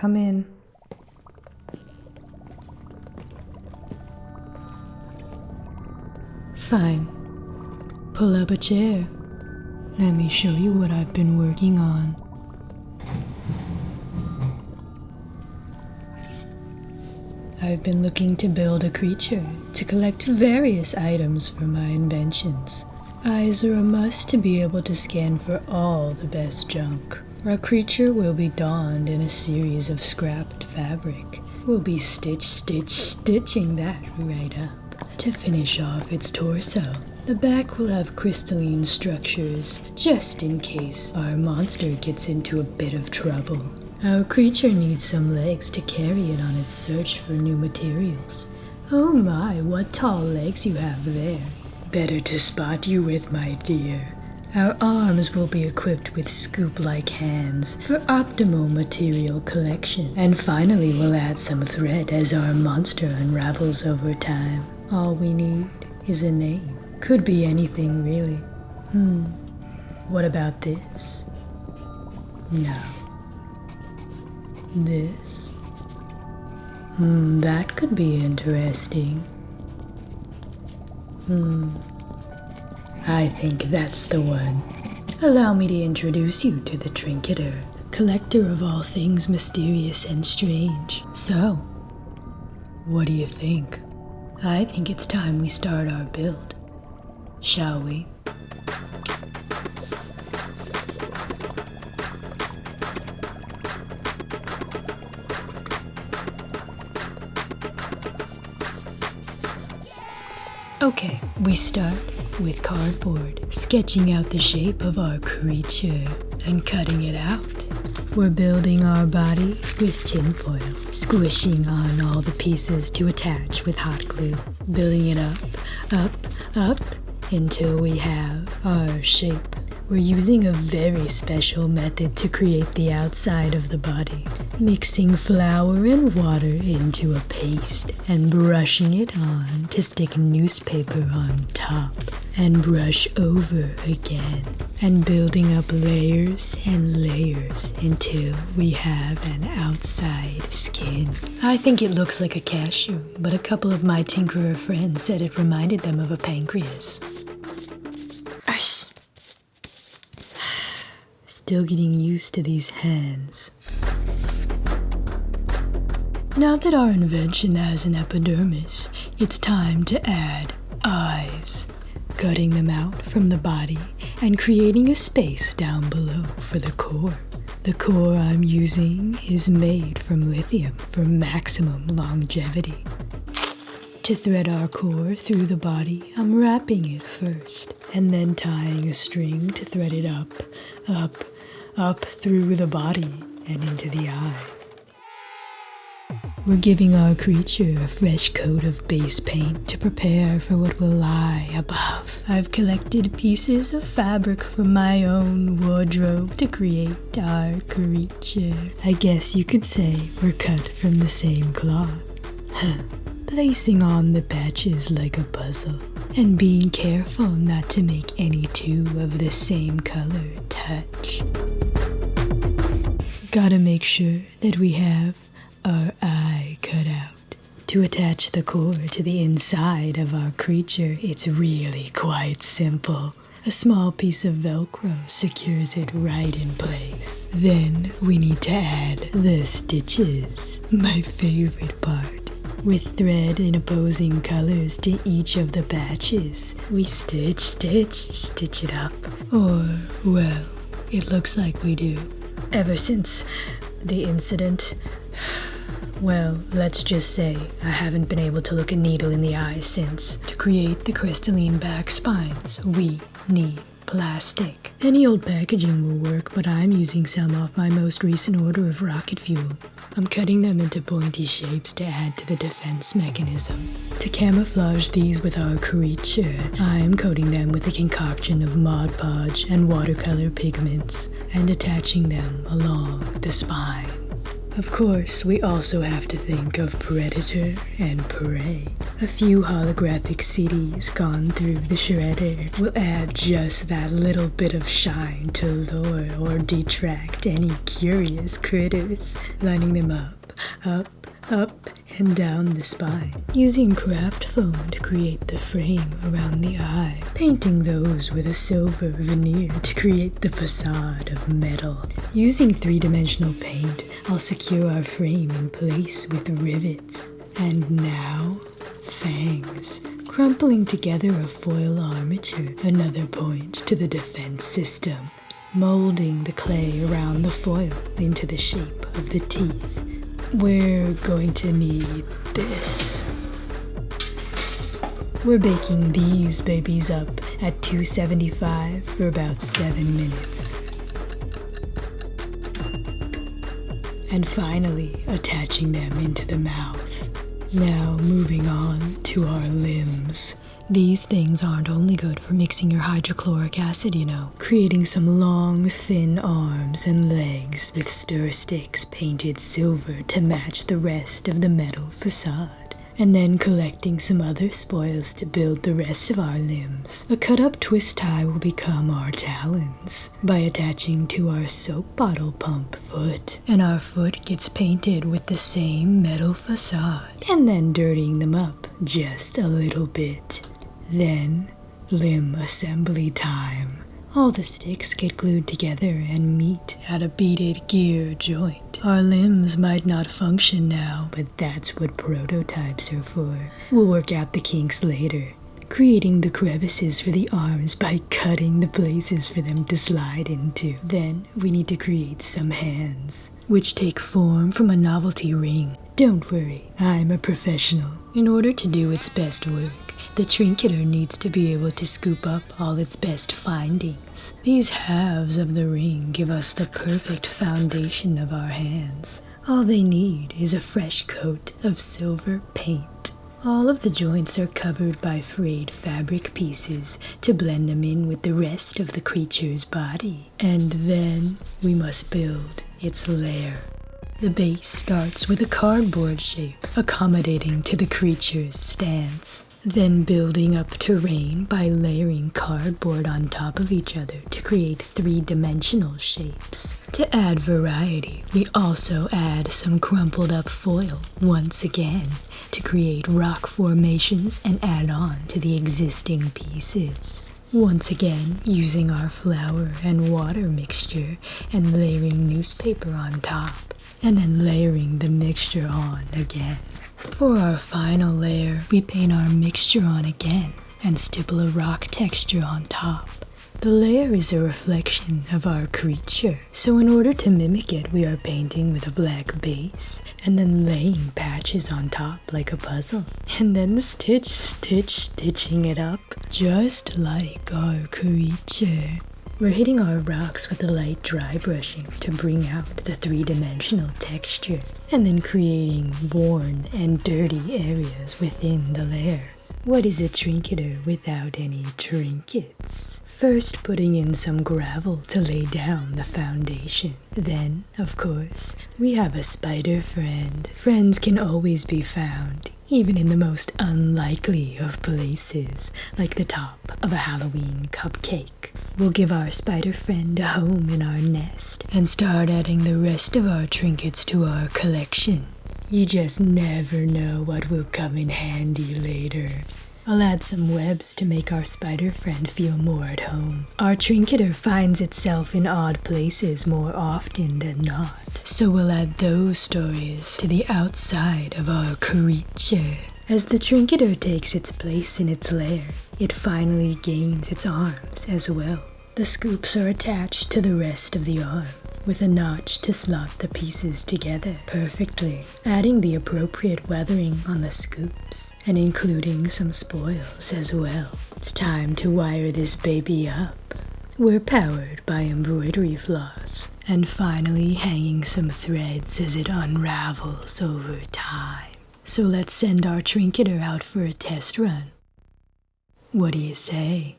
come in. Fine. Pull up a chair. Let me show you what I've been working on. I've been looking to build a creature to collect various items for my inventions. Eyes are a must to be able to scan for all the best junk. Our creature will be donned in a series of scrapped fabric. We'll be stitching that right up to finish off its torso. The back will have crystalline structures, just in case our monster gets into a bit of trouble. Our creature needs some legs to carry it on its search for new materials. Oh my, what tall legs you have there. Better to spot you with, my dear. Our arms will be equipped with scoop-like hands for optimal material collection. And finally, we'll add some thread as our monster unravels over time. All we need is a name. Could be anything, really. What about this? No. This? That could be interesting. I think that's the one. Allow me to introduce you to the Trinketer, collector of all things mysterious and strange. So, what do you think? I think it's time we start our build. Shall we? Okay, we start with cardboard, sketching out the shape of our creature and cutting it out. We're building our body with tinfoil, squishing on all the pieces to attach with hot glue, building it up, until we have our shape. We're using a very special method to create the outside of the body, mixing flour and water into a paste and brushing it on to stick newspaper on top and brush over again and building up layers and layers until we have an outside skin. I think it looks like a cashew, but a couple of my tinkerer friends said it reminded them of a pancreas. Still getting used to these hands. Now that our invention has an epidermis, it's time to add eyes, cutting them out from the body and creating a space down below for the core. The core I'm using is made from lithium for maximum longevity. To thread our core through the body, I'm wrapping it first, and then tying a string to thread it up through the body and into the eye. We're giving our creature a fresh coat of base paint to prepare for what will lie above. I've collected pieces of fabric from my own wardrobe to create our creature. I guess you could say we're cut from the same cloth. Placing on the patches like a puzzle, and being careful not to make any two of the same color touch. Gotta make sure that we have our eye cut out. To attach the core to the inside of our creature, it's really quite simple. A small piece of Velcro secures it right in place. Then we need to add the stitches, my favorite part. With thread in opposing colors to each of the patches, we stitch it up. Or, well, it looks like we do. Ever since the incident, well, let's just say I haven't been able to look a needle in the eye since. To create the crystalline back spines, we need plastic. Any old packaging will work, but I'm using some off my most recent order of rocket fuel. I'm cutting them into pointy shapes to add to the defense mechanism. To camouflage these with our creature, I'm coating them with a concoction of Mod Podge and watercolor pigments and attaching them along the spine. Of course, we also have to think of predator and prey. A few holographic CDs gone through the shredder will add just that little bit of shine to lure or detract any curious critters, lining them up, and down the spine. Using craft foam to create the frame around the eye, painting those with a silver veneer to create the facade of metal. Using three-dimensional paint, I'll secure our frame in place with rivets. And now, fangs. Crumpling together a foil armature, another point to the defense system. Molding the clay around the foil into the shape of the teeth. We're going to need this. We're baking these babies up at 275 for about 7 minutes. And finally attaching them into the mouth. Now moving on to our limbs. These things aren't only good for mixing your hydrochloric acid, creating some long, thin arms and legs with stir sticks painted silver to match the rest of the metal facade, and then collecting some other spoils to build the rest of our limbs. A cut-up twist tie will become our talons by attaching to our soap bottle pump foot, and our foot gets painted with the same metal facade, and then dirtying them up just a little bit. Then, limb assembly time. All the sticks get glued together and meet at a beaded gear joint. Our limbs might not function now, but that's what prototypes are for. We'll work out the kinks later, creating the crevices for the arms by cutting the places for them to slide into. Then, we need to create some hands, which take form from a novelty ring. Don't worry, I'm a professional. In order to do its best work, the Trinketer needs to be able to scoop up all its best findings. These halves of the ring give us the perfect foundation of our hands. All they need is a fresh coat of silver paint. All of the joints are covered by frayed fabric pieces to blend them in with the rest of the creature's body. And then we must build its lair. The base starts with a cardboard shape, accommodating to the creature's stance. Then building up terrain by layering cardboard on top of each other to create three-dimensional shapes. To add variety, we also add some crumpled up foil once again to create rock formations and add on to the existing pieces. Once again, using our flour and water mixture and layering newspaper on top, and then layering the mixture on again. For our final layer, we paint our mixture on again and stipple a rock texture on top. The layer is a reflection of our creature, so in order to mimic it, we are painting with a black base and then laying patches on top like a puzzle, and then stitching it up just like our creature. We're hitting our rocks with a light dry brushing to bring out the three-dimensional texture, and then creating worn and dirty areas within the layer. What is a Trinketer without any trinkets? First putting in some gravel to lay down the foundation. Then, of course, we have a spider friend. Friends can always be found, even in the most unlikely of places, like the top of a Halloween cupcake. We'll give our spider friend a home in our nest and start adding the rest of our trinkets to our collection. You just never know what will come in handy later. I'll add some webs to make our spider friend feel more at home. Our Trinketer finds itself in odd places more often than not, so we'll add those stories to the outside of our creature. As the Trinketer takes its place in its lair, it finally gains its arms as well. The scoops are attached to the rest of the arm, with a notch to slot the pieces together perfectly, adding the appropriate weathering on the scoops, and including some spoils as well. It's time to wire this baby up. We're powered by embroidery floss, and finally hanging some threads as it unravels over time. So let's send our Trinketer out for a test run. What do you say?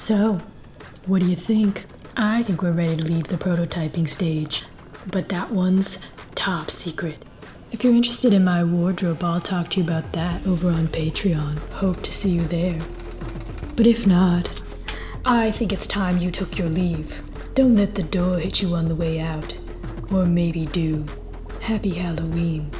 So, what do you think? I think we're ready to leave the prototyping stage, but that one's top secret. If you're interested in my wardrobe, I'll talk to you about that over on Patreon. Hope to see you there. But if not, I think it's time you took your leave. Don't let the door hit you on the way out. Or maybe do. Happy Halloween.